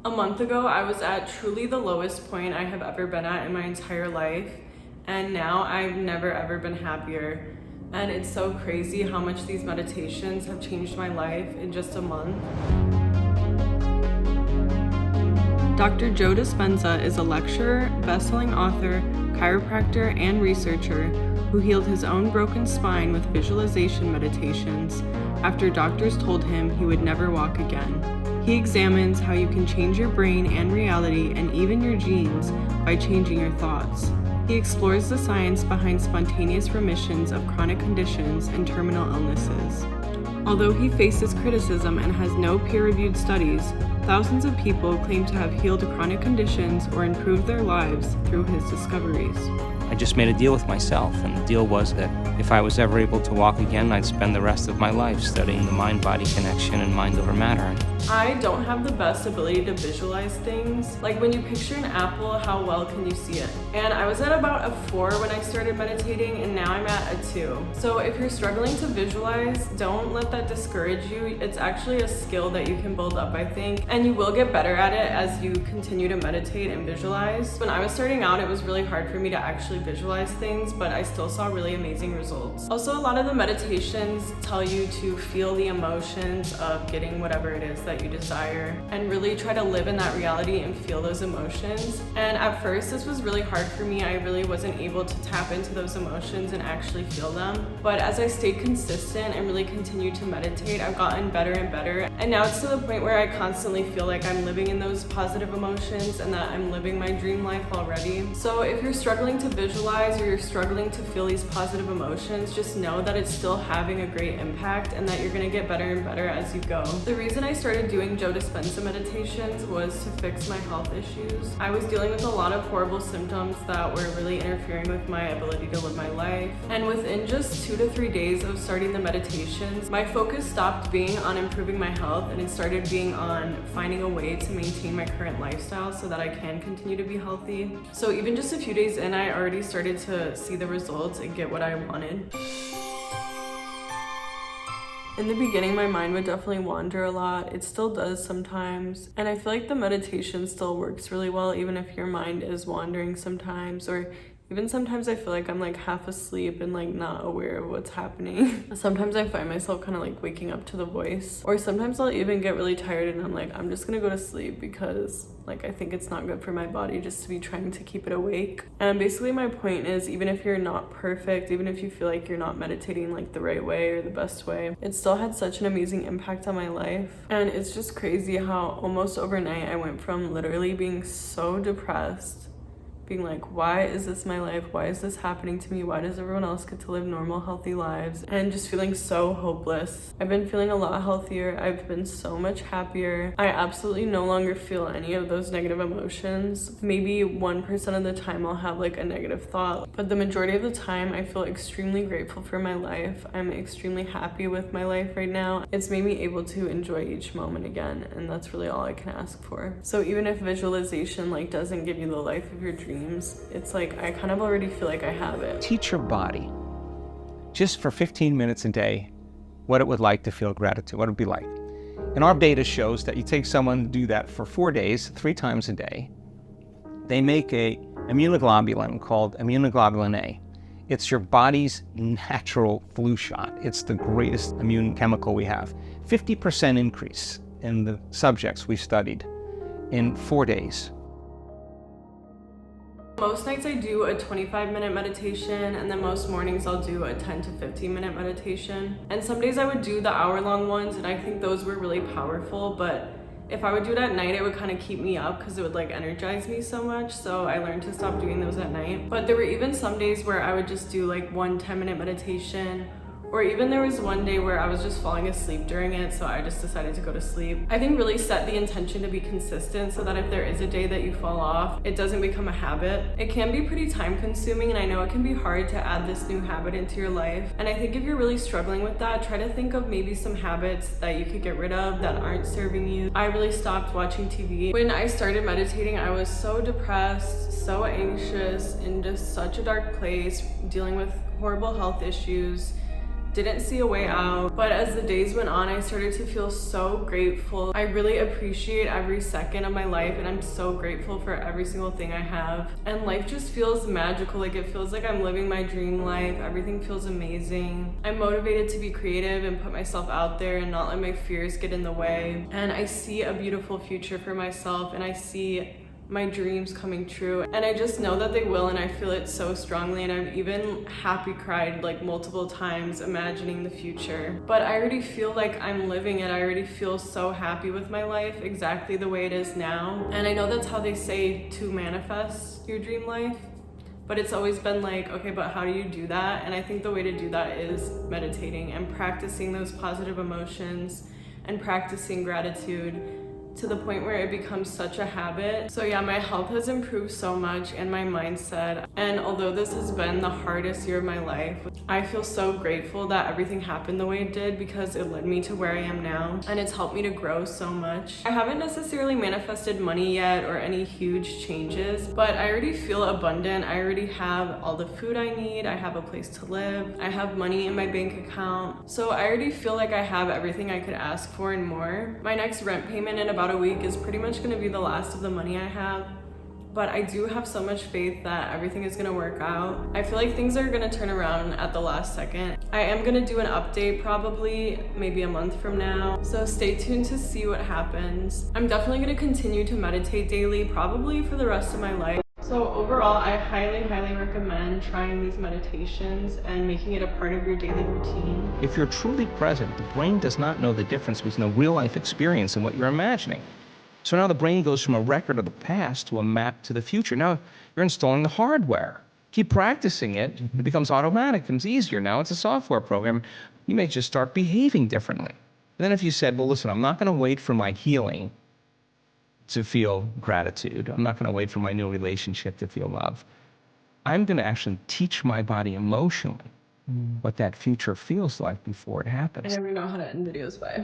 A month ago, I was at truly the lowest point I have ever been at in my entire life, and now I've never ever been happier. And it's so crazy how much these meditations have changed my life in just a month. Dr. Joe Dispenza is a lecturer, best-selling author, chiropractor, and researcher who healed his own broken spine with visualization meditations after doctors told him he would never walk again. He examines how you can change your brain and reality and even your genes by changing your thoughts. He explores the science behind spontaneous remissions of chronic conditions and terminal illnesses. Although he faces criticism and has no peer-reviewed studies, thousands of people claim to have healed chronic conditions or improved their lives through his discoveries. I just made a deal with myself, and the deal was that if I was ever able to walk again, I'd spend the rest of my life studying the mind-body connection and mind over matter. I don't have the best ability to visualize things. Like when you picture an apple, how well can you see it? And I was at about a 4 when I started meditating, and now I'm at a 2. So if you're struggling to visualize, don't let that discourage you. It's actually a skill that you can build up, I think, and you will get better at it as you continue to meditate and visualize. When I was starting out, it was really hard for me to actually visualize things, but I still saw really amazing results. Also, a lot of the meditations tell you to feel the emotions of getting whatever it is that you desire and really try to live in that reality and feel those emotions. And at first, this was really hard for me. I really wasn't able to tap into those emotions and actually feel them. But as I stayed consistent and really continued to meditate, I've gotten better and better. And now it's to the point where I constantly feel like I'm living in those positive emotions and that I'm living my dream life already. So if you're struggling to visualize or you're struggling to feel these positive emotions, just know that it's still having a great impact and that you're gonna get better and better as you go. The reason I started doing Joe Dispenza meditations was to fix my health issues. I was dealing with a lot of horrible symptoms that were really interfering with my ability to live my life. And within just 2 to 3 days of starting the meditations, my focus stopped being on improving my health and it started being on finding a way to maintain my current lifestyle so that I can continue to be healthy. So even just a few days in, I already started to see the results and get what I wanted. In the beginning, my mind would definitely wander a lot. It still does sometimes. And I feel like the meditation still works really well, even if your mind is wandering sometimes, or even sometimes I feel like I'm like half asleep and like not aware of what's happening. Sometimes I find myself kind of like waking up to the voice, or sometimes I'll even get really tired and I'm like, I'm just gonna go to sleep because like I think it's not good for my body just to be trying to keep it awake. And basically my point is, even if you're not perfect, even if you feel like you're not meditating like the right way or the best way, it still had such an amazing impact on my life. And it's just crazy how almost overnight I went from literally being so depressed, being like, why is this my life? Why is this happening to me? Why does everyone else get to live normal, healthy lives? And just feeling so hopeless. I've been feeling a lot healthier. I've been so much happier. I absolutely no longer feel any of those negative emotions. Maybe 1% of the time I'll have like a negative thought, but the majority of the time I feel extremely grateful for my life. I'm extremely happy with my life right now. It's made me able to enjoy each moment again, and that's really all I can ask for. So even if visualization like doesn't give you the life of your dreams, it's like I kind of already feel like I have it. Teach your body, just for 15 minutes a day, what it would like to feel gratitude, what it would be like. And our data shows that you take someone to do that for 4 days, 3 times a day. They make a immunoglobulin called immunoglobulin A. It's your body's natural flu shot. It's the greatest immune chemical we have. 50% increase in the subjects we studied in 4 days. Most nights I do a 25-minute meditation, and then most mornings I'll do a 10 to 15-minute meditation. And some days I would do the hour-long ones, and I think those were really powerful, but if I would do it at night, it would kind of keep me up because it would like energize me so much. So I learned to stop doing those at night. But there were even some days where I would just do like one 10-minute meditation, or even there was one day where I was just falling asleep during it, so I just decided to go to sleep. I think really set the intention to be consistent so that if there is a day that you fall off, it doesn't become a habit. It can be pretty time consuming, and I know it can be hard to add this new habit into your life. And I think if you're really struggling with that, try to think of maybe some habits that you could get rid of that aren't serving you. I really stopped watching TV. When I started meditating, I was so depressed, so anxious, in just such a dark place, dealing with horrible health issues, didn't see a way out. But as the days went on, I started to feel so grateful. I really appreciate every second of my life, and I'm so grateful for every single thing I have. And life just feels magical. Like, it feels like I'm living my dream life. Everything feels amazing. I'm motivated to be creative and put myself out there and not let my fears get in the way. And I see a beautiful future for myself, and I see my dreams coming true, and I just know that they will, and I feel it so strongly. And I've even happy cried like multiple times imagining the future, but I already feel like I'm living it. I already feel so happy with my life exactly the way it is now. And I know that's how they say to manifest your dream life, but it's always been like, okay, but how do you do that? And I think the way to do that is meditating and practicing those positive emotions and practicing gratitude to the point where it becomes such a habit. So yeah, my health has improved so much, and my mindset. And although this has been the hardest year of my life, I feel so grateful that everything happened the way it did, because it led me to where I am now, and it's helped me to grow so much. I haven't necessarily manifested money yet or any huge changes, but I already feel abundant. I already have all the food I need. I have a place to live. I have money in my bank account. So I already feel like I have everything I could ask for and more. My next rent payment in about a week is pretty much going to be the last of the money I have, but I do have so much faith that everything is going to work out. I feel like things are going to turn around at the last second. I am going to do an update probably maybe a month from now, so stay tuned to see what happens. I'm definitely going to continue to meditate daily, probably for the rest of my life. So overall, I highly recommend trying these meditations and making it a part of your daily routine. If you're truly present, the brain does not know the difference between a real-life experience and what you're imagining. So now the brain goes from a record of the past to a map to the future. Now you're installing the hardware. Keep practicing it. It becomes automatic and it's easier. Now it's a software program. You may just start behaving differently. And then if you said, well, listen, I'm not going to wait for my healing to feel gratitude. I'm not going to wait for my new relationship to feel love. I'm going to actually teach my body emotionally what that future feels like before it happens. I never know how to end videos by